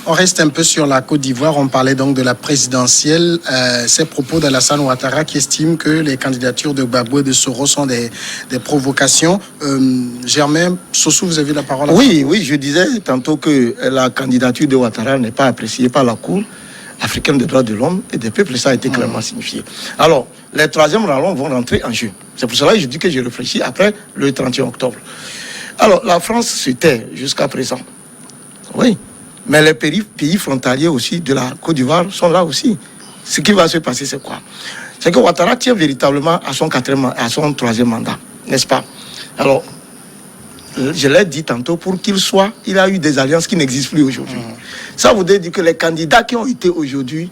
On reste un peu sur la Côte d'Ivoire. On parlait donc de la présidentielle. Ces propos d'Alassane Ouattara qui estime que les candidatures de Gbagbo et de Soro sont des provocations. Germain Sossou, vous avez la parole. Oui, je disais tantôt que la candidature de Ouattara n'est pas appréciée par la Cour africaine des droits de l'homme et des peuples. Ça a été clairement signifié. Alors, les troisièmes rallongs vont rentrer en jeu. C'est pour cela que je dis que je réfléchis après le 31 octobre. Alors, la France se tait jusqu'à présent. Oui. Mais les pays frontaliers aussi de la Côte d'Ivoire sont là aussi. Ce qui va se passer, c'est quoi? C'est que Ouattara tient véritablement à son troisième mandat, n'est-ce pas? Alors, je l'ai dit tantôt, pour qu'il soit, il a eu des alliances qui n'existent plus aujourd'hui. Ça voudrait dire que les candidats qui ont été aujourd'hui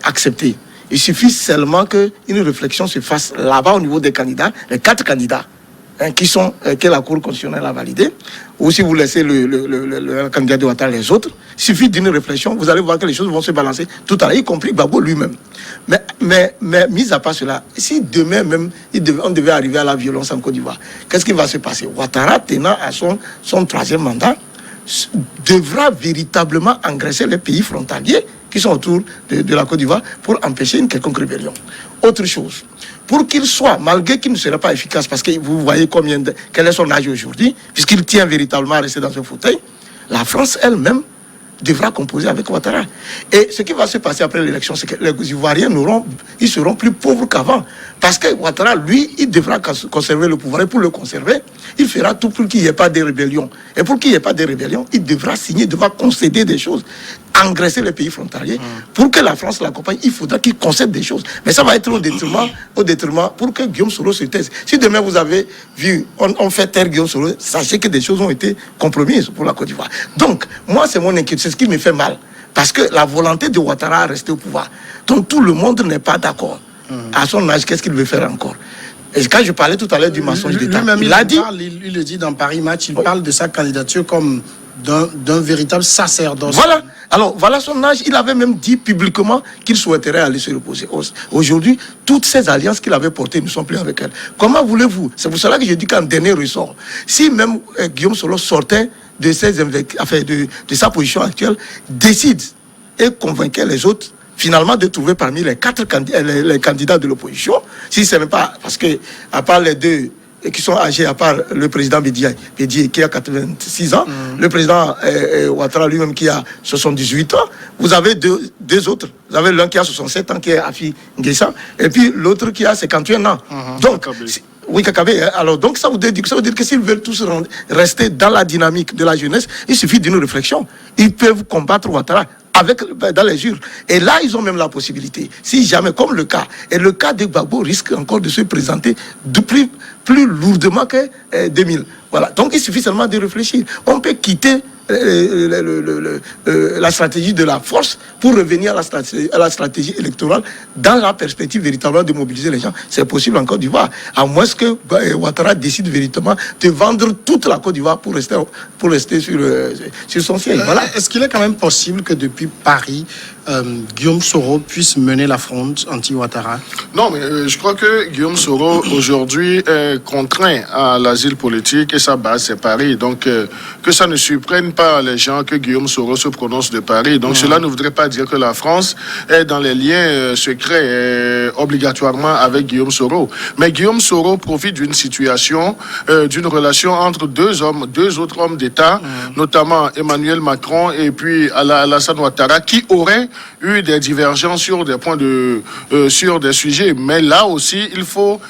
acceptés, il suffit seulement qu'une réflexion se fasse là-bas au niveau des candidats, les 4 candidats que la Cour constitutionnelle a validés, ou si vous laissez le candidat de Ouattara les autres, il suffit d'une réflexion, vous allez voir que les choses vont se balancer tout à l'heure, y compris Gbagbo lui-même. Mais mis à part cela, si demain même on devait arriver à la violence en Côte d'Ivoire, qu'est-ce qui va se passer? Ouattara, tenant à son troisième mandat, devra véritablement engraisser les pays frontaliers qui sont autour de la Côte d'Ivoire pour empêcher une quelconque rébellion. Autre chose, pour qu'il soit, malgré qu'il ne serait pas efficace, parce que vous voyez quel est son âge aujourd'hui, puisqu'il tient véritablement à rester dans ce fauteuil, la France elle-même devra composer avec Ouattara. Et ce qui va se passer après l'élection, c'est que les Ivoiriens ils seront plus pauvres qu'avant. Parce que Ouattara, lui, il devra conserver le pouvoir. Et pour le conserver, il fera tout pour qu'il n'y ait pas de rébellion. Et pour qu'il n'y ait pas de rébellion, il devra signer, il devra concéder des choses, engraisser les pays frontaliers. Pour que la France l'accompagne, il faudra qu'il concède des choses. Mais ça va être au détriment pour que Guillaume Soro se taise. Si demain vous avez vu, on fait taire Guillaume Soro, sachez que des choses ont été compromises pour la Côte d'Ivoire. Donc, moi, c'est mon inquiétude. C'est ce qui me fait mal. Parce que la volonté de Ouattara à rester au pouvoir, dont tout le monde n'est pas d'accord. À son âge, qu'est-ce qu'il veut faire encore? Et quand je parlais tout à l'heure du mensonge d'État, il a dit... Il le dit dans Paris Match, il parle de sa candidature comme d'un véritable sacerdoce. Voilà. Alors, voilà son âge. Il avait même dit publiquement qu'il souhaiterait aller se reposer. Aujourd'hui, toutes ces alliances qu'il avait portées ne sont plus avec elle. Comment voulez-vous? C'est pour cela que je dis qu'en dernier ressort, si même Guillaume Soro sortait de sa position actuelle, décide et convainquait les autres finalement de trouver parmi les 4 candidats de l'opposition, si ce n'est pas, parce que à part les 2 qui sont âgés, à part le président Bédié qui a 86 ans, le président Ouattara lui-même qui a 78 ans, vous avez deux autres. Vous avez l'un qui a 67 ans, qui est Afi Nguessan, et puis l'autre qui a 51 ans. Donc, oui, Kakabé. Alors, donc, ça veut dire que s'ils veulent tous rester dans la dynamique de la jeunesse, il suffit d'une réflexion. Ils peuvent combattre Ouattara dans les urnes. Et là, ils ont même la possibilité, si jamais, comme le cas de Gbagbo risque encore de se présenter de plus lourdement que 2000. Voilà. Donc, il suffit seulement de réfléchir. On peut quitter la stratégie de la force pour revenir à la stratégie électorale dans la perspective véritablement de mobiliser les gens. C'est possible en Côte d'Ivoire, à moins que Ouattara décide véritablement de vendre toute la Côte d'Ivoire pour rester sur son siège. Voilà. Est-ce qu'il est quand même possible que depuis Paris, Guillaume Soro puisse mener la fronde anti-Ouattara? Non, mais je crois que Guillaume Soro aujourd'hui est contraint à l'asile politique et sa base c'est Paris. Donc que ça ne surprenne pas les gens que Guillaume Soro se prononce de Paris. Donc cela ne voudrait pas dire que la France est dans les liens secrets obligatoirement avec Guillaume Soro. Mais Guillaume Soro profite d'une situation, d'une relation entre deux autres hommes d'État, notamment Emmanuel Macron et puis Alassane Ouattara, qui auraient eu des divergences sur des points sur des sujets. Mais là aussi, il faut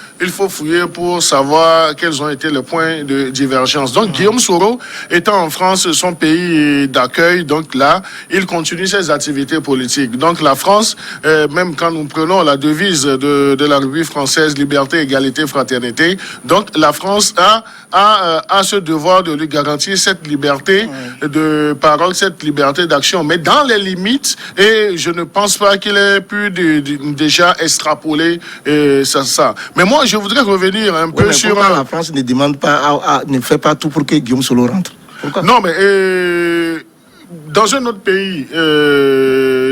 fouiller pour savoir quels ont été les points de divergence. Donc Guillaume Soro étant en France, son pays d'accueil, donc là, il continue ses activités politiques. Donc la France, même quand nous prenons la devise de la République française, liberté, égalité, fraternité, donc la France a ce devoir de lui garantir cette liberté de parole, cette liberté d'action, mais dans les limites, et je ne pense pas qu'il ait pu déjà extrapoler ça. Mais moi, je voudrais revenir un peu sur... la France ne demande pas, ne fait pas tout pour que Guillaume Soro rentre? Pourquoi? Non, mais dans un autre pays,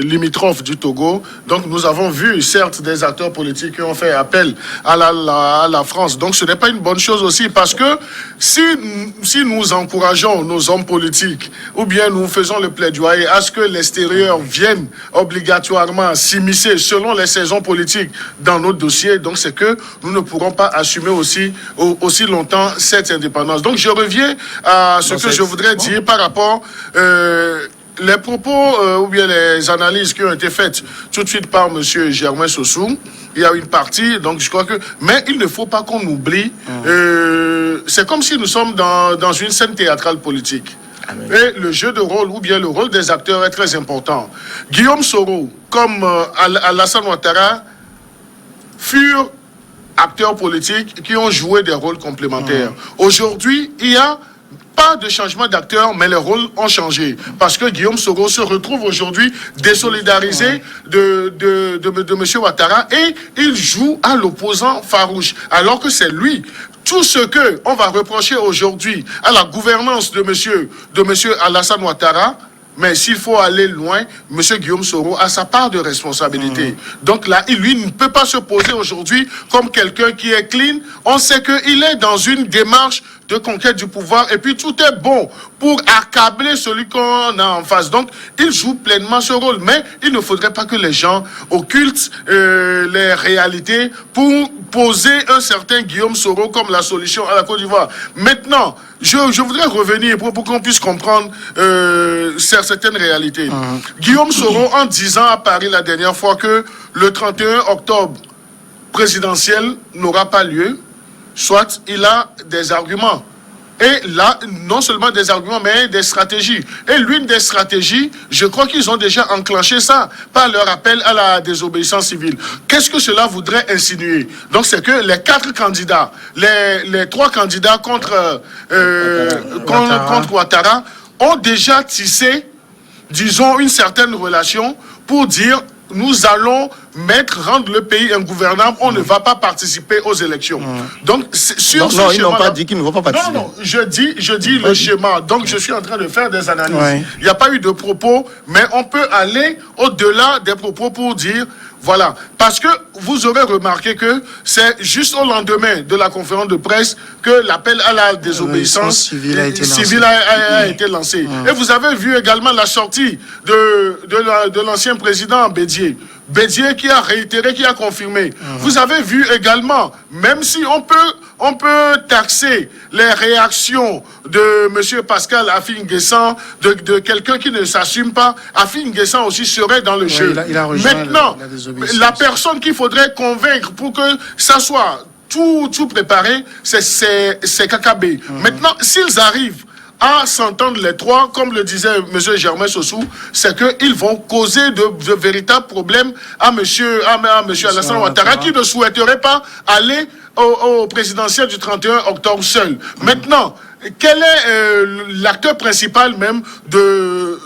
limitrophe du Togo. Donc nous avons vu, certes, des acteurs politiques qui ont fait appel à la France. Donc ce n'est pas une bonne chose aussi, parce que si nous encourageons nos hommes politiques, ou bien nous faisons le plaidoyer à ce que l'extérieur vienne obligatoirement s'immiscer selon les saisons politiques dans notre dossier, donc c'est que nous ne pourrons pas assumer aussi longtemps cette indépendance. Donc je reviens à ce que je voudrais dire par rapport les propos ou bien les analyses qui ont été faites tout de suite par M. Germain Sossou. Il y a une partie, donc je crois que... Mais il ne faut pas qu'on oublie, c'est comme si nous sommes dans une scène théâtrale politique. Amen. Et le jeu de rôle, ou bien le rôle des acteurs est très important. Guillaume Soro, comme Alassane Ouattara, furent acteurs politiques qui ont joué des rôles complémentaires. Aujourd'hui, il y a pas de changement d'acteur, mais les rôles ont changé. Parce que Guillaume Soro se retrouve aujourd'hui désolidarisé de M. Ouattara, et il joue à l'opposant farouche. Alors que c'est lui. Tout ce que on va reprocher aujourd'hui à la gouvernance de monsieur Alassane Ouattara, mais s'il faut aller loin, M. Guillaume Soro a sa part de responsabilité. Donc là, lui ne peut pas se poser aujourd'hui comme quelqu'un qui est clean. On sait qu'il est dans une démarche de conquête du pouvoir, et puis tout est bon pour accabler celui qu'on a en face. Donc, il joue pleinement ce rôle, mais il ne faudrait pas que les gens occultent les réalités pour poser un certain Guillaume Soro comme la solution à la Côte d'Ivoire. Maintenant, je voudrais revenir pour qu'on puisse comprendre certaines réalités. Guillaume Soro, en disant à Paris la dernière fois que le 31 octobre présidentiel n'aura pas lieu, soit il a des arguments. Et là, non seulement des arguments, mais des stratégies. Et l'une des stratégies, je crois qu'ils ont déjà enclenché ça par leur appel à la désobéissance civile. Qu'est-ce que cela voudrait insinuer? Donc c'est que les 4 candidats, les 3 candidats contre Ouattara ont déjà tissé, disons, une certaine relation pour dire: nous allons rendre le pays ingouvernable, on ne va pas participer aux élections. Donc, sur ce schéma, ils n'ont pas dit qu'ils ne vont pas participer. Non, je dis le schéma. Donc, je suis en train de faire des analyses. Il n'y a pas eu de propos, mais on peut aller au-delà des propos pour dire, voilà. Parce que vous aurez remarqué que c'est juste au lendemain de la conférence de presse que l'appel à la désobéissance civile a été lancé. Et vous avez vu également la sortie de l'ancien président Bédié. Bédié qui a réitéré, qui a confirmé. Vous avez vu également, même si on peut taxer les réactions de M. Pascal Affi-N'Guessan, de quelqu'un qui ne s'assume pas, Affi-N'Guessan aussi serait dans le jeu. Il a maintenant, la personne qu'il faudrait convaincre pour que ça soit tout préparé, c'est Kakabe. Maintenant, s'ils arrivent à s'entendre les 3, comme le disait M. Germain Sossou, c'est qu'ils vont causer de véritables problèmes à M. Alassane Ouattara, qui ne souhaiterait pas aller au présidentiel du 31 octobre seul. Maintenant, quel est l'acteur principal même de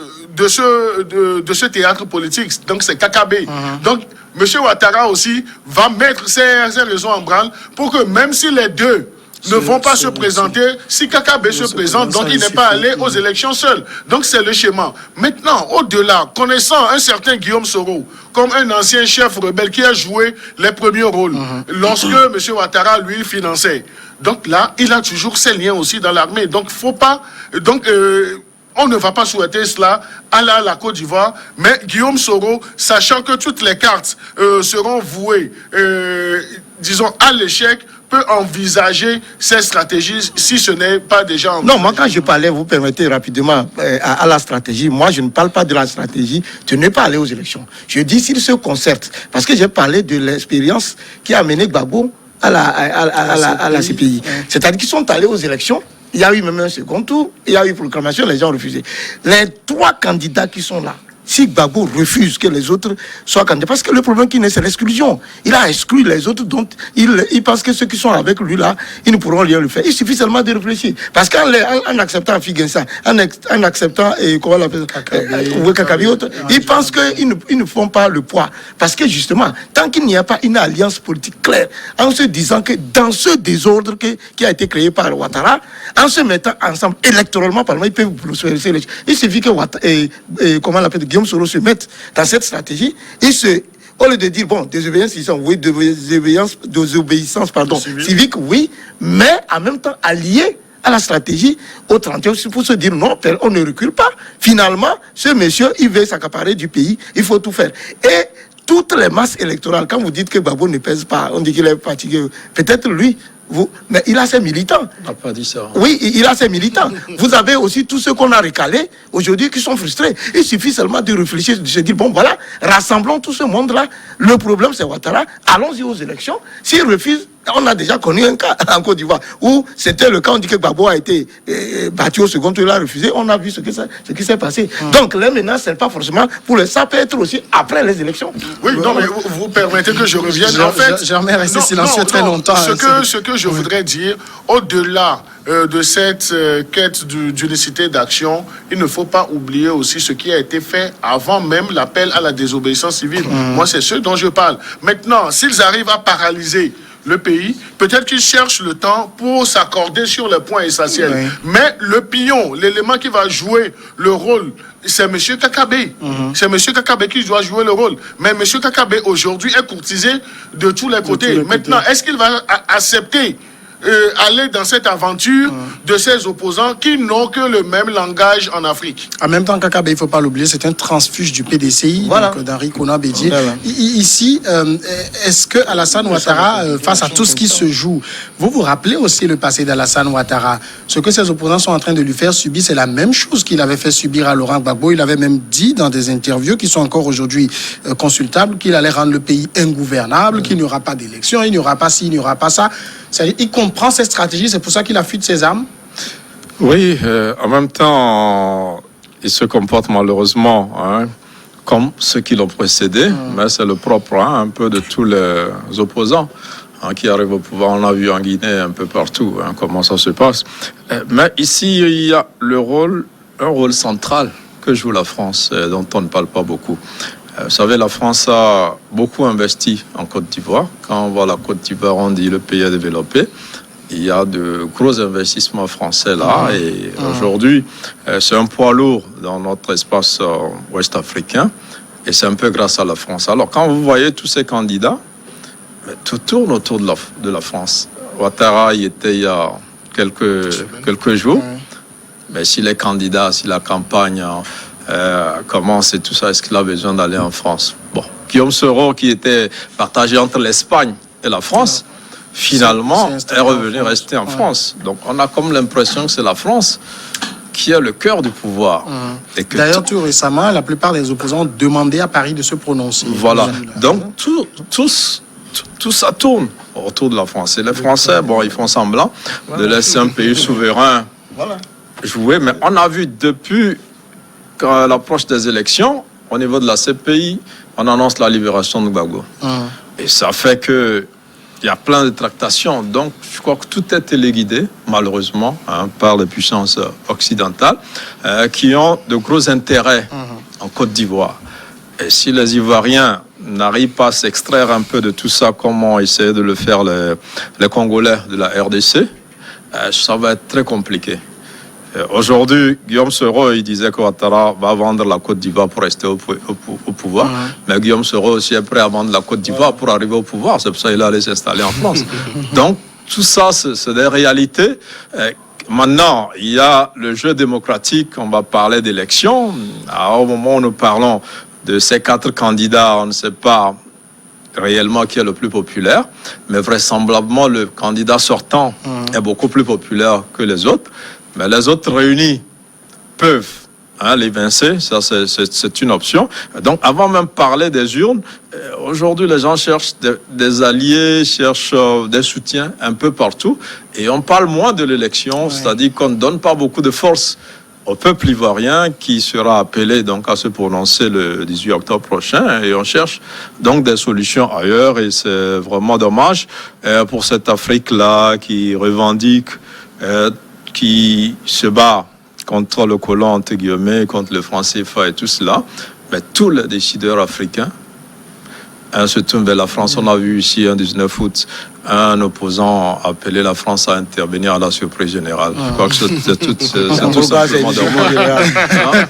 ce théâtre politique? Donc c'est Kakabe. Donc M. Ouattara aussi va mettre ses raisons en branle pour que même si les deux ne vont pas se présenter, si Kakabe se présente, donc il n'est pas allé aux élections seul. Donc c'est le schéma. Maintenant, au-delà, connaissant un certain Guillaume Soro comme un ancien chef rebelle qui a joué les premiers rôles lorsque M. Ouattara lui finançait. Donc là, il a toujours ses liens aussi dans l'armée. Donc faut pas... on ne va pas souhaiter cela à la Côte d'Ivoire, mais Guillaume Soro, sachant que toutes les cartes seront vouées, disons, à l'échec, peut envisager ces stratégies si ce n'est pas déjà envisagé. Non, moi quand je parlais, vous permettez rapidement à la stratégie, moi je ne parle pas de la stratégie de ne pas aller aux élections. Je dis s'ils se concertent, parce que j'ai parlé de l'expérience qui a mené Gbagbo à la CPI. C'est-à-dire qu'ils sont allés aux élections. Il y a eu même un second tour, il y a eu proclamation, les gens ont refusé. Les 3 candidats qui sont là, si Gbagbo refuse que les autres soient candidats, parce que le problème qui naît, c'est l'exclusion. Il a exclu les autres, donc il pense que ceux qui sont avec lui là, ils ne pourront rien le faire. Il suffit seulement de réfléchir. Parce qu'en acceptant Affi-N'Guessan, en acceptant, comment on l'appelle, Kakabe, ils pensent qu'ils ne font pas le poids. Parce que justement, tant qu'il n'y a pas une alliance politique claire, en se disant que dans ce désordre qui a été créé par Ouattara, en se mettant ensemble électoralement, par exemple, ils peuvent prospérer. Il suffit que comment on l'appelle, Guillaume Soro se mette dans cette stratégie, au lieu de dire, bon, désobéissance, oui, désobéissance, civique, oui, mais en même temps allié à la stratégie au 31 pour se dire non, on ne recule pas. Finalement, ce monsieur, il veut s'accaparer du pays, il faut tout faire. Et toutes les masses électorales, quand vous dites que Gbagbo ne pèse pas, on dit qu'il est fatigué, peut-être lui, mais il a ses militants. On n'a pas dit ça. Oui, il a ses militants. Vous avez aussi tous ceux qu'on a recalés aujourd'hui qui sont frustrés. Il suffit seulement de réfléchir, de se dire, bon voilà, rassemblons tout ce monde-là. Le problème c'est Ouattara, allons-y aux élections. S'il refuse, on a déjà connu un cas en Côte d'Ivoire où c'était le cas, on dit que Gbagbo a été battu au second tour, il a refusé, on a vu ce qui s'est passé. Donc les menaces, c'est pas forcément ça peut être aussi après les élections. Oui, non, mais vous permettez que je revienne. En fait, Germain est resté silencieux très longtemps. Ce que je voudrais dire, au-delà de cette quête d'unicité d'action, il ne faut pas oublier aussi ce qui a été fait avant même l'appel à la désobéissance civile. Moi, c'est ce dont je parle. Maintenant, s'ils arrivent à paralyser le pays, peut-être qu'ils cherchent le temps pour s'accorder sur les points essentiels. Oui. Mais le pion, l'élément qui va jouer le rôle, c'est M. Kakabe. C'est M. Kakabe qui doit jouer le rôle. Mais M. Kakabe, aujourd'hui, est courtisé de tous les côtés. Maintenant, est-ce qu'il va accepter aller dans cette aventure de ces opposants qui n'ont que le même langage en Afrique? En même temps, Kakabe, il ne faut pas l'oublier, c'est un transfuge du PDCI, donc d'Henri Konan Bédié. Voilà. Ici, est-ce que Alassane Ouattara, face à tout ce qui se joue, vous vous rappelez aussi le passé d'Alassane Ouattara? Ce que ses opposants sont en train de lui faire subir, c'est la même chose qu'il avait fait subir à Laurent Gbagbo. Il avait même dit dans des interviews qui sont encore aujourd'hui consultables qu'il allait rendre le pays ingouvernable, qu'il n'y aura pas d'élection, il n'y aura pas ci, il n'y aura pas ça. C'est-à-dire, il comprend cette stratégie, c'est pour ça qu'il affûte ses armes. Oui, en même temps, il se comporte malheureusement comme ceux qui l'ont précédé, mais c'est le propre un peu de tous les opposants qui arrivent au pouvoir. On l'a vu en Guinée, un peu partout, comment ça se passe. Mais ici, il y a un rôle central que joue la France, dont on ne parle pas beaucoup. Vous savez, la France a beaucoup investi en Côte d'Ivoire. Quand on voit la Côte d'Ivoire, on dit le pays est développé. Il y a de gros investissements français là. Et aujourd'hui, c'est un poids lourd dans notre espace ouest africain. Et c'est un peu grâce à la France. Alors, quand vous voyez tous ces candidats, tout tourne autour de la France. Ouattara y était il y a quelques jours. Mais si les candidats, si la campagne... comment c'est tout ça, est-ce qu'il a besoin d'aller en France? Bon, Guillaume Soro, qui était partagé entre l'Espagne et la France, finalement est revenu rester en France. Donc on a comme l'impression que c'est la France qui est le cœur du pouvoir. D'ailleurs, tout récemment, la plupart des opposants demandaient à Paris de se prononcer. Voilà, donc tout ça tourne autour de la France. Et les Français, bon, ils font semblant de laisser un pays souverain jouer, mais on a vu depuis... Quand l'approche des élections, au niveau de la CPI, on annonce la libération de Gbagbo. Et ça fait qu'il y a plein de tractations. Donc, je crois que tout est téléguidé, malheureusement, par les puissances occidentales, qui ont de gros intérêts en Côte d'Ivoire. Et si les Ivoiriens n'arrivent pas à s'extraire un peu de tout ça, comme ont essayé de le faire les Congolais de la RDC, ça va être très compliqué. Aujourd'hui, Guillaume Soro, il disait que Ouattara va vendre la Côte d'Ivoire pour rester au pouvoir. Mais Guillaume Soro aussi est prêt à vendre la Côte d'Ivoire pour arriver au pouvoir. C'est pour ça qu'il est allé s'installer en France. Donc, tout ça, c'est des réalités. Maintenant, il y a le jeu démocratique. On va parler d'élections. Au moment où nous parlons de ces 4 candidats, on ne sait pas réellement qui est le plus populaire. Mais vraisemblablement, le candidat sortant est beaucoup plus populaire que les autres. Mais les autres réunis peuvent l'évincer, ça c'est une option. Donc avant même de parler des urnes, aujourd'hui les gens cherchent des alliés, cherchent des soutiens un peu partout. Et on parle moins de l'élection, c'est-à-dire qu'on ne donne pas beaucoup de force au peuple ivoirien qui sera appelé donc à se prononcer le 18 octobre prochain. Et on cherche donc des solutions ailleurs. Et c'est vraiment dommage pour cette Afrique-là qui revendique... qui se bat contre le colon, entre guillemets, contre le franc CFA et tout cela, mais tous les décideurs africains se tourne vers la France. On a vu ici, un 19 août, un opposant appeler la France à intervenir à la surprise générale. Je crois que c'est tout simplement de moi.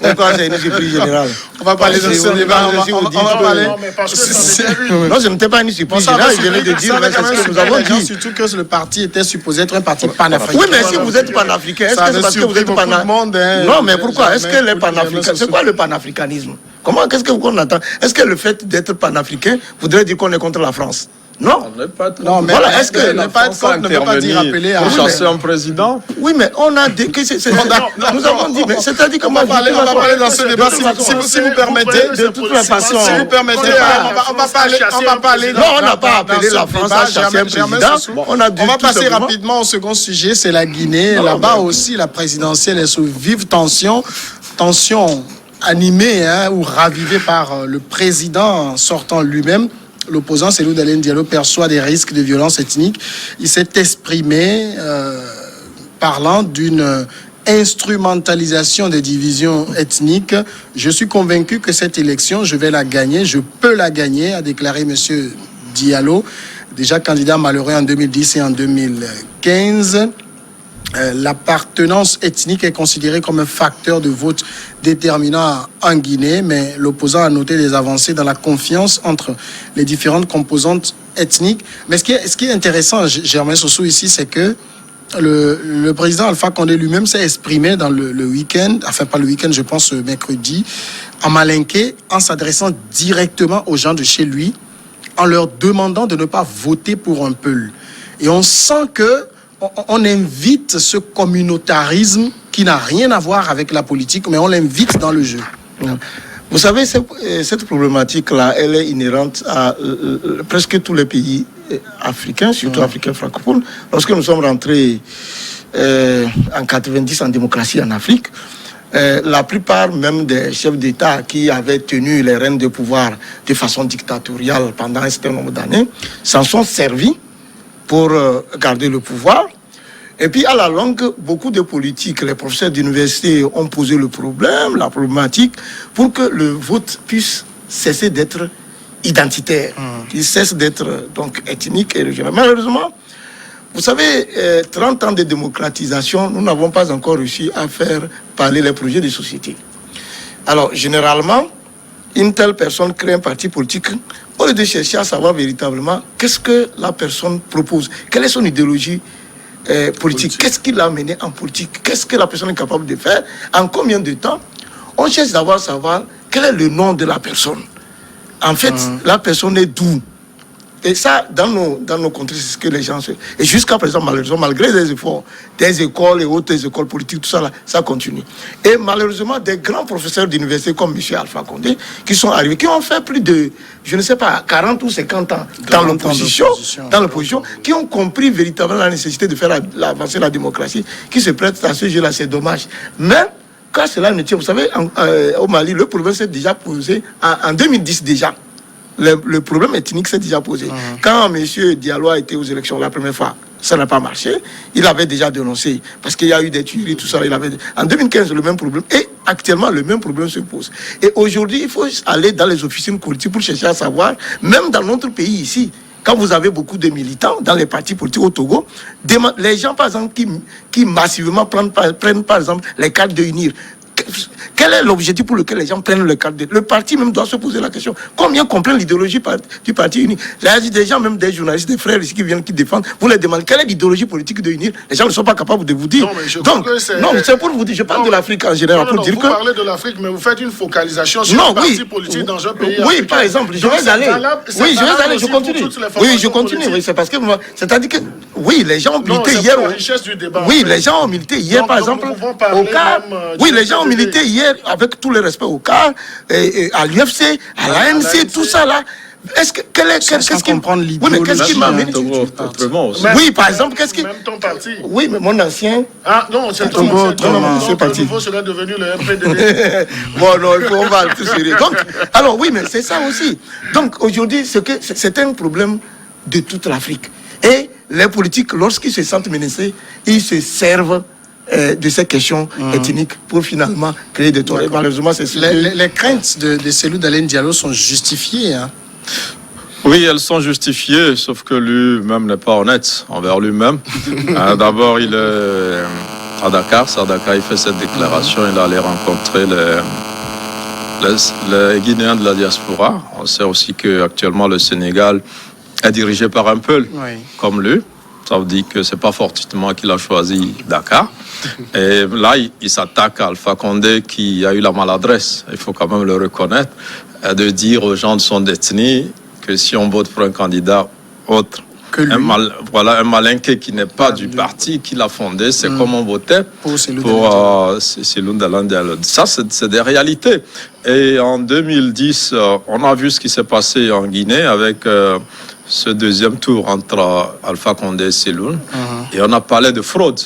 Pourquoi c'est une surprise générale? On va parler de ce débat. On va parler. Non, ce n'était pas une surprise générale. Je venais de dire, mais c'est ce que nous avons dit. Surtout que le parti était supposé être un parti panafricain. Oui, mais si vous êtes panafricain, est-ce que c'est parce que vous êtes panafricain? Non, mais pourquoi? Est-ce que les panafricains, c'est quoi le panafricanisme? Comment, qu'est-ce qu'on attend? Est-ce que le fait d'être panafricain voudrait dire qu'on est contre la France? Non. Non, mais voilà, est-ce que la France a intervenu pour chasser un président? Oui, mais on a dit que nous avons dit, mais c'est-à-dire que on va parler dans ce débat si vous permettez. De toute façon, si vous permettez, on va parler. Non, on n'a pas appelé la France à chasser un président. On va passer rapidement au second sujet, c'est la Guinée. Là-bas aussi, la présidentielle est sous vive tension animée ou ravivée par le président sortant lui-même. L'opposant, Cellou Dalein Diallo, perçoit des risques de violence ethnique. Il s'est exprimé parlant d'une instrumentalisation des divisions ethniques. Je suis convaincu que cette élection, je vais la gagner, je peux la gagner, a déclaré M. Diallo, déjà candidat malheureux en 2010 et en 2015. L'appartenance ethnique est considérée comme un facteur de vote déterminant en Guinée, mais l'opposant a noté des avancées dans la confiance entre les différentes composantes ethniques. Mais ce qui est intéressant, Germain Sossou, ici, c'est que le président Alpha Condé lui-même s'est exprimé dans le week-end, enfin pas le week-end, je pense mercredi, en Malinké, en s'adressant directement aux gens de chez lui, en leur demandant de ne pas voter pour un Peul. Et on sent que on invite ce communautarisme qui n'a rien à voir avec la politique, mais on l'invite dans le jeu. Vous savez, cette problématique-là, elle est inhérente à presque tous les pays africains, surtout africains francophones. Lorsque nous sommes rentrés en 90 en démocratie en Afrique, la plupart même des chefs d'État qui avaient tenu les rênes de pouvoir de façon dictatoriale pendant un certain nombre d'années s'en sont servis pour garder le pouvoir. Et puis, à la longue, beaucoup de politiques, les professeurs d'université ont posé le problème, la problématique, pour que le vote puisse cesser d'être identitaire, qu'il cesse d'être donc ethnique et régional. Malheureusement, vous savez, 30 ans de démocratisation, nous n'avons pas encore réussi à faire parler les projets de société. Alors, généralement, une telle personne crée un parti politique au lieu de chercher à savoir véritablement qu'est-ce que la personne propose, quelle est son idéologie politique, qu'est-ce qui l'a mené en politique, qu'est-ce que la personne est capable de faire, en combien de temps. On cherche d'abord à savoir quel est le nom de la personne. En fait, la personne est d'où? Et ça, dans nos contrées, c'est ce que les gens font. Et jusqu'à présent, malheureusement, malgré les efforts des écoles et autres écoles politiques, tout ça, là, ça continue. Et malheureusement, des grands professeurs d'université comme M. Alpha Condé, qui sont arrivés, qui ont fait plus de, je ne sais pas, 40 ou 50 ans dans l'opposition, qui ont compris véritablement la nécessité de faire avancer la démocratie, qui se prêtent à ce jeu-là, c'est dommage. Mais, quand cela ne tient, vous savez, au Mali, le problème s'est déjà posé en 2010 déjà. Le problème ethnique s'est déjà posé. Quand M. Diallo a été aux élections la première fois, ça n'a pas marché. Il avait déjà dénoncé, parce qu'il y a eu des tueries, tout ça. En 2015, le même problème. Et actuellement, le même problème se pose. Et aujourd'hui, il faut aller dans les officines politiques pour chercher à savoir, même dans notre pays ici, quand vous avez beaucoup de militants dans les partis politiques au Togo, les gens, par exemple, qui massivement prennent, par exemple, les cartes de UNIR. Quel est l'objectif pour lequel les gens prennent le cadre? Le parti même doit se poser la question. Combien comprennent l'idéologie du parti uni? Là, des gens, même des journalistes, des frères ici qui viennent, qui défendent, vous les demandez quelle est l'idéologie politique de UNIR? Les gens ne sont pas capables de vous dire. Non, mais c'est pour vous dire. Je parle de l'Afrique en général. Vous parlez de l'Afrique, mais vous faites une focalisation sur le parti politique dans un pays. Oui, par exemple, je vais aller. Je continue. Oui, je continue. Oui, c'est parce que c'est-à-dire que oui, les gens ont milité hier. Oui, les gens ont milité hier, par exemple, au CAR. Oui, les gens ont milité hier, avec tout le respect au CAR, à l'UFC, à l'ANC, tout ça là. Qu'est-ce qui comprendre l'idéologie? Oui, mais qu'est-ce qui m'amène? Oui, par exemple, qu'est-ce qui... Même ton parti. Oui, mais mon ancien... Ah non, c'est ton parti. Le nouveau serait devenu le MPDD. Bon, non, on va tout serrer. Donc, alors oui, mais c'est ça aussi. Donc, aujourd'hui, c'est un problème de toute l'Afrique. Et les politiques, lorsqu'ils se sentent menacés, ils se servent de ces questions ethniques pour finalement créer des tours. Malheureusement, c'est les craintes de Cellou Dalein Diallo sont justifiées. Hein. Oui, elles sont justifiées, sauf que lui-même n'est pas honnête envers lui-même. D'abord, il est à Dakar. C'est à Dakar, il fait cette déclaration. Il allait rencontrer les Guinéens de la diaspora. On sait aussi qu'actuellement, le Sénégal est dirigé par un Peul comme lui. Ça veut dire que ce n'est pas fortuitement qu'il a choisi Dakar. Et là, il s'attaque à Alpha Condé qui a eu la maladresse, il faut quand même le reconnaître, de dire aux gens de son ethnie que si on vote pour un candidat autre, un Malinké qui n'est pas du parti qu'il a fondé, c'est comme on votait pour Cellou Dalein Diallo. Ça, c'est des réalités. Et en 2010, on a vu ce qui s'est passé en Guinée avec ce deuxième tour entre Alpha Condé et Cellou. Et on a parlé de fraude.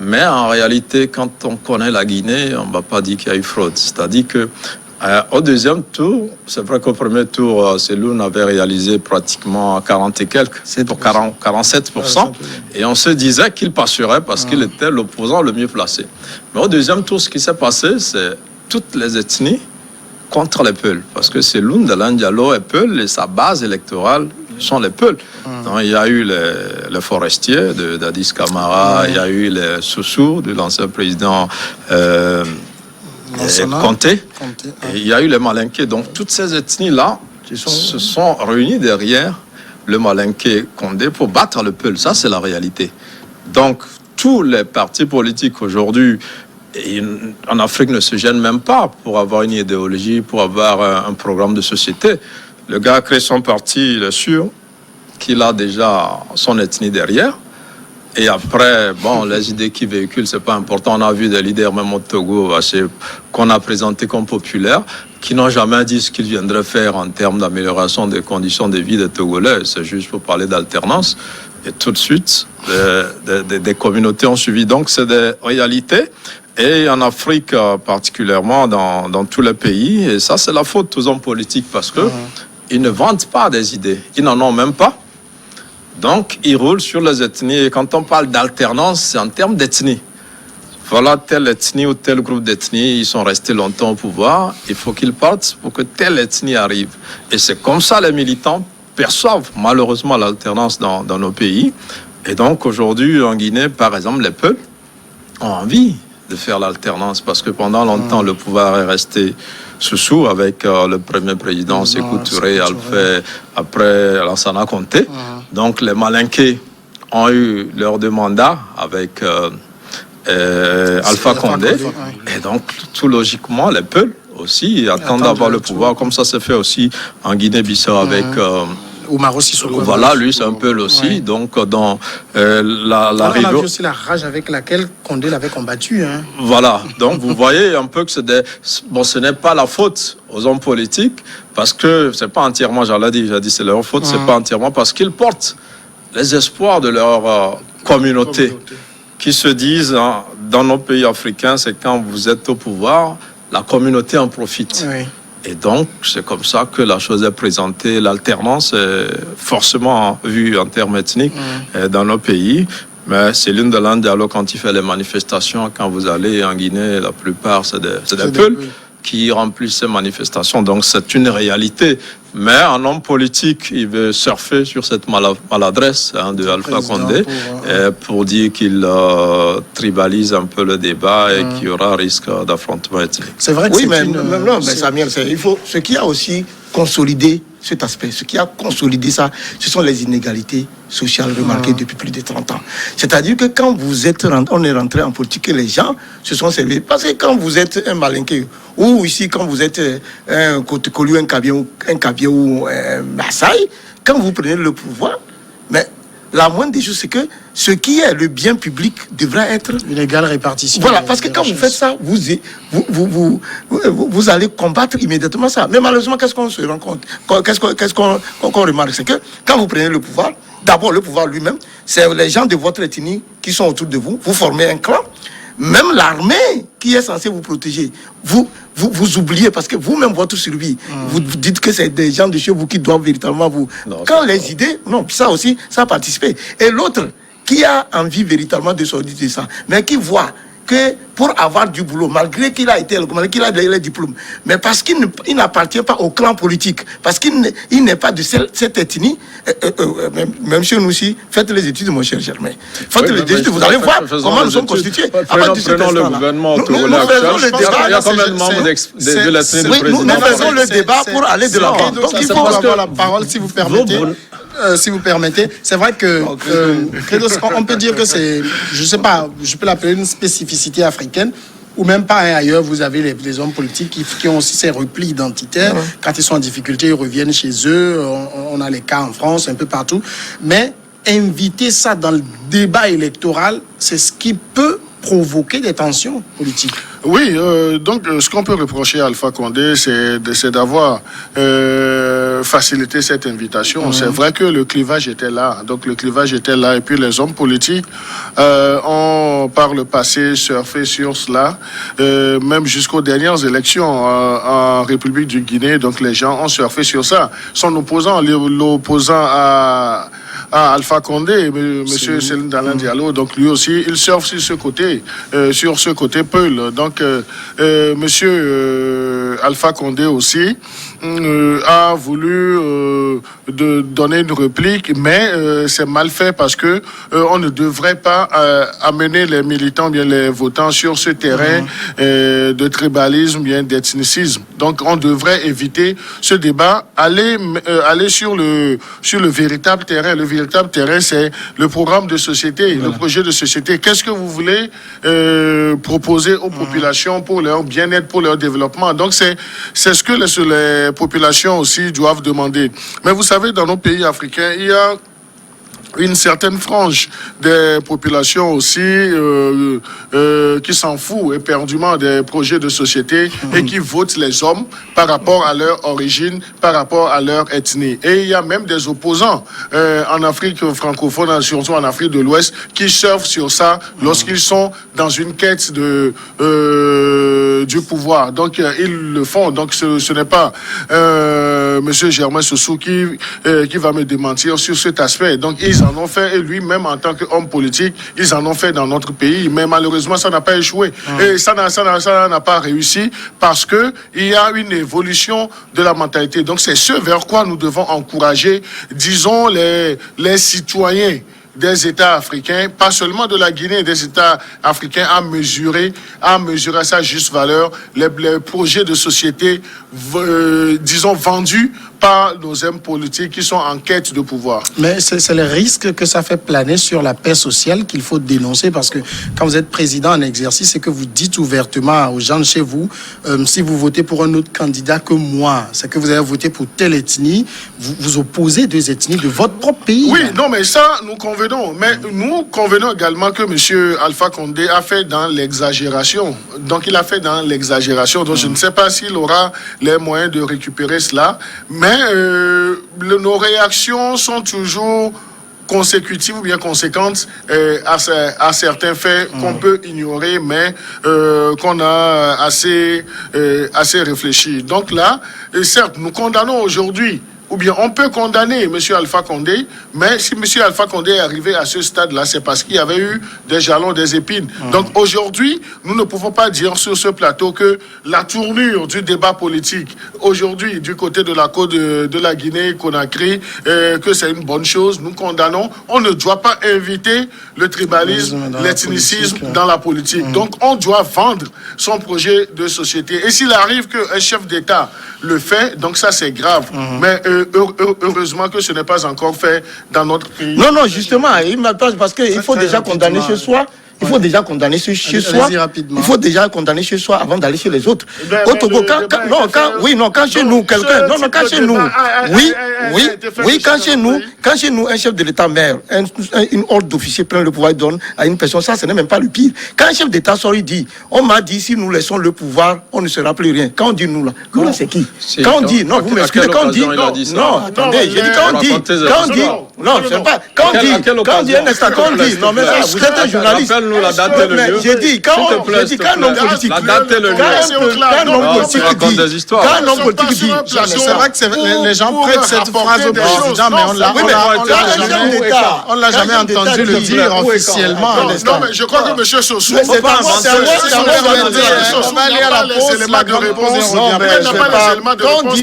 Mais en réalité, quand on connaît la Guinée, on ne va pas dire qu'il y a eu fraude. C'est-à-dire que au deuxième tour, c'est vrai qu'au premier tour, Cellou avait réalisé pratiquement 40 et quelques, pour 47%. Et on se disait qu'il passerait parce qu'il était l'opposant le mieux placé. Mais au deuxième tour, ce qui s'est passé, c'est toutes les ethnies contre les Peuls. Parce que Cellou Dalein Diallo est Peul et sa base électorale sont les Peuls. Donc, il y a eu les forestiers d'Addis Camara, il y a eu les Soussous de l'ancien président Conté, et il y a eu les Malinké. Donc toutes ces ethnies-là se sont réunies derrière le Malinké Condé pour battre le Peul. Ça, c'est la réalité. Donc tous les partis politiques aujourd'hui en Afrique ne se gênent même pas pour avoir une idéologie, pour avoir un programme de société. Le gars a créé son parti, il est sûr qu'il a déjà son ethnie derrière. Et après, bon, les idées qu'il véhicule, c'est pas important. On a vu des leaders, même au Togo, qu'on a présentés comme populaires, qui n'ont jamais dit ce qu'ils viendraient faire en termes d'amélioration des conditions de vie des Togolais. C'est juste pour parler d'alternance. Et tout de suite, des communautés ont suivi. Donc, c'est des réalités. Et en Afrique, particulièrement dans tous les pays. Et ça, c'est la faute aux hommes politiques parce que ils ne vendent pas des idées. Ils n'en ont même pas. Donc, ils roulent sur les ethnies. Et quand on parle d'alternance, c'est en termes d'ethnie. Voilà, telle ethnie ou tel groupe d'ethnies, ils sont restés longtemps au pouvoir. Il faut qu'ils partent pour que telle ethnie arrive. Et c'est comme ça les militants perçoivent malheureusement l'alternance dans nos pays. Et donc, aujourd'hui, en Guinée, par exemple, les peuples ont envie de faire l'alternance parce que pendant longtemps, le pouvoir est resté Soussou avec le premier président Sékou Touré, après Lansana Conté. Donc les Malinké ont eu leur mandat avec Alpha Condé. Et donc tout logiquement, les Peuls aussi attendent d'avoir le pouvoir, comme ça s'est fait aussi en Guinée-Bissau avec... Oumaro Sissoko. Voilà, lui, c'est un Peul aussi. Donc, dans la on a vu aussi la rage avec laquelle Condé l'avait combattu. Voilà. Donc, vous voyez un peu que ce n'est pas la faute aux hommes politiques, parce que c'est pas entièrement, j'ai dit c'est leur faute, c'est pas entièrement parce qu'ils portent les espoirs de leur communauté, qui se disent, dans nos pays africains, c'est quand vous êtes au pouvoir, la communauté en profite. Oui. Et donc, c'est comme ça que la chose est présentée. L'alternance est forcément vue en termes ethniques dans nos pays. Mais Cellou Dalein Diallo, quand il fait les manifestations, quand vous allez en Guinée, la plupart, c'est des Peuls qui remplissent ces manifestations. Donc, c'est une réalité. Mais un homme politique, il veut surfer sur cette maladresse de Alpha Condé pour dire qu'il tribalise un peu le débat et qu'il y aura risque d'affrontement ethnique. C'est vrai que mais Samuel, ce qui a aussi consolidé cet aspect, ce qui a consolidé ça, ce sont les inégalités sociales remarquées depuis plus de 30 ans. C'est-à-dire que quand on est rentré en politique, et les gens se sont servis. Parce que quand vous êtes un Malinké, ou ici, quand vous êtes un Côte-Colu, un Kabia ou un Maasai, quand vous prenez le pouvoir, mais la moindre des choses, c'est que ce qui est le bien public devra être... une égale répartition. Voilà, parce que quand vous faites ça, vous allez combattre immédiatement ça. Mais malheureusement, qu'est-ce qu'on se rend compte? Qu'est-ce qu'on remarque? C'est que quand vous prenez le pouvoir, d'abord le pouvoir lui-même, c'est les gens de votre ethnie qui sont autour de vous, vous formez un clan. Même l'armée qui est censée vous protéger, vous oubliez parce que vous-même, votre survie, vous dites que c'est des gens de chez vous qui doivent véritablement vous... Non, quand les idées... Non, ça aussi, ça a participé. Et l'autre qui a envie véritablement de sortir de ça, mais qui voit que pour avoir du boulot, malgré qu'il a été qu'il a les diplômes, mais parce qu'il n'appartient pas au clan politique, parce qu'il n'est pas de cette ethnie, même chez nous aussi, faites les études, mon cher Germain. Faites les études, vous allez voir comment nous sommes constitués. Prenons le gouvernement tourné actuel. Il y a combien de membres de l'ethnie du président? Nous faisons le débat pour aller de l'avant. Donc il faut avoir la parole, si vous permettez. Si vous permettez, c'est vrai que on peut dire que c'est, je sais pas, je peux l'appeler une spécificité africaine, ou même pas ailleurs. Vous avez les hommes politiques qui ont aussi ces replis identitaires. Quand ils sont en difficulté, ils reviennent chez eux. On a les cas en France, un peu partout. Mais inviter ça dans le débat électoral, c'est ce qui peut provoquer des tensions politiques. Oui, donc ce qu'on peut reprocher à Alpha Condé, c'est d'avoir facilité cette invitation. C'est vrai que le clivage était là. Donc le clivage était là. Et puis les hommes politiques ont par le passé surfé sur cela, même jusqu'aux dernières élections en République du Guinée. Donc les gens ont surfé sur ça. Son opposant, l'opposant à Alpha Condé, monsieur Céline Dalin Diallo, donc lui aussi, il surfe sur ce côté Peul. Donc, monsieur Alpha Condé aussi a voulu donner une réplique, mais c'est mal fait parce que on ne devrait pas amener les militants, bien les votants sur ce terrain de tribalisme, bien d'ethnicisme. Donc, on devrait éviter ce débat, aller sur le véritable terrain. Le véritable terrain, c'est le programme de société, le projet de société. Qu'est-ce que vous voulez proposer aux populations pour leur bien-être, pour leur développement? Donc, c'est ce que les populations aussi doivent demander. Mais vous savez, dans nos pays africains, il y a une certaine frange des populations aussi qui s'en fout éperdument des projets de société et qui votent les hommes par rapport à leur origine, par rapport à leur ethnie. Et il y a même des opposants en Afrique francophone, surtout en Afrique de l'Ouest, qui surfent sur ça lorsqu'ils sont dans une quête du pouvoir. Donc ils le font. Donc ce n'est pas Monsieur Germain Sossou qui va me démentir sur cet aspect. Donc ils en ont fait, et lui-même en tant qu'homme politique, ils en ont fait dans notre pays, mais malheureusement ça n'a pas échoué. Et ça n'a pas réussi parce que il y a une évolution de la mentalité. Donc c'est ce vers quoi nous devons encourager, disons, les citoyens des États africains, pas seulement de la Guinée, des États africains, à mesurer à sa juste valeur les projets de société, disons, vendus par nos hommes politiques qui sont en quête de pouvoir. Mais c'est le risque que ça fait planer sur la paix sociale qu'il faut dénoncer, parce que quand vous êtes président en exercice et que vous dites ouvertement aux gens de chez vous, si vous votez pour un autre candidat que moi, c'est que vous avez voté pour telle ethnie, vous opposez deux ethnies de votre propre pays. Oui, non, mais ça, nous convenons. Mais nous convenons également que M. Alpha Condé a fait dans l'exagération. Donc, il a fait dans l'exagération. Donc, je ne sais pas s'il aura les moyens de récupérer cela. Mais nos réactions sont toujours consécutives ou bien conséquentes à certains faits qu'on peut ignorer, mais qu'on a assez réfléchi. Donc là, certes, nous condamnons aujourd'hui, ou bien on peut condamner M. Alpha Condé, mais si M. Alpha Condé est arrivé à ce stade-là, c'est parce qu'il y avait eu des jalons, des épines. Donc aujourd'hui, nous ne pouvons pas dire sur ce plateau que la tournure du débat politique, aujourd'hui, du côté de la côte de la Guinée-Conakry, que c'est une bonne chose. Nous condamnons. On ne doit pas inviter le tribalisme, l'ethnicisme dans la politique. Donc on doit vendre son projet de société. Et s'il arrive qu'un chef d'État le fait, donc ça c'est grave. Mais heureusement que ce n'est pas encore fait dans notre pays. Non, justement, parce qu'il faut déjà condamner chez soi. Il faut déjà condamner chez soi. Il faut déjà condamner chez soi avant d'aller chez les autres. Quand chez nous, quelqu'un. Non, quand chez nous. Oui, quand chez nous, un chef de l'État maire, une ordre d'officier prend le pouvoir et donne à une personne, ça, ce n'est même pas le pire. Quand un chef d'État sort, il dit, on m'a dit, si nous laissons le pouvoir, on ne sera plus rien. Quand on dit nous, là, c'est qui? Quand on dit, non, vous m'excusez, quand on dit, non, attendez, j'ai dit, quand on dit, Non, c'est pas. Quand on dit un instant, quand on dit, non, mais ça, vous êtes un journaliste. Rappelle-nous la date et le lieu. J'ai dit, quand un homme politique, La date et le lieu. quand un homme politique raconte dit, des histoires. quand un homme politique dit, C'est vrai que les gens prêtent cette phrase au président, mais on l'a jamais entendu le dire officiellement. Non, mais je crois que M. Sossou, c'est pas on va aller à la pause, la grande pause, on n'a pas les éléments de réponse.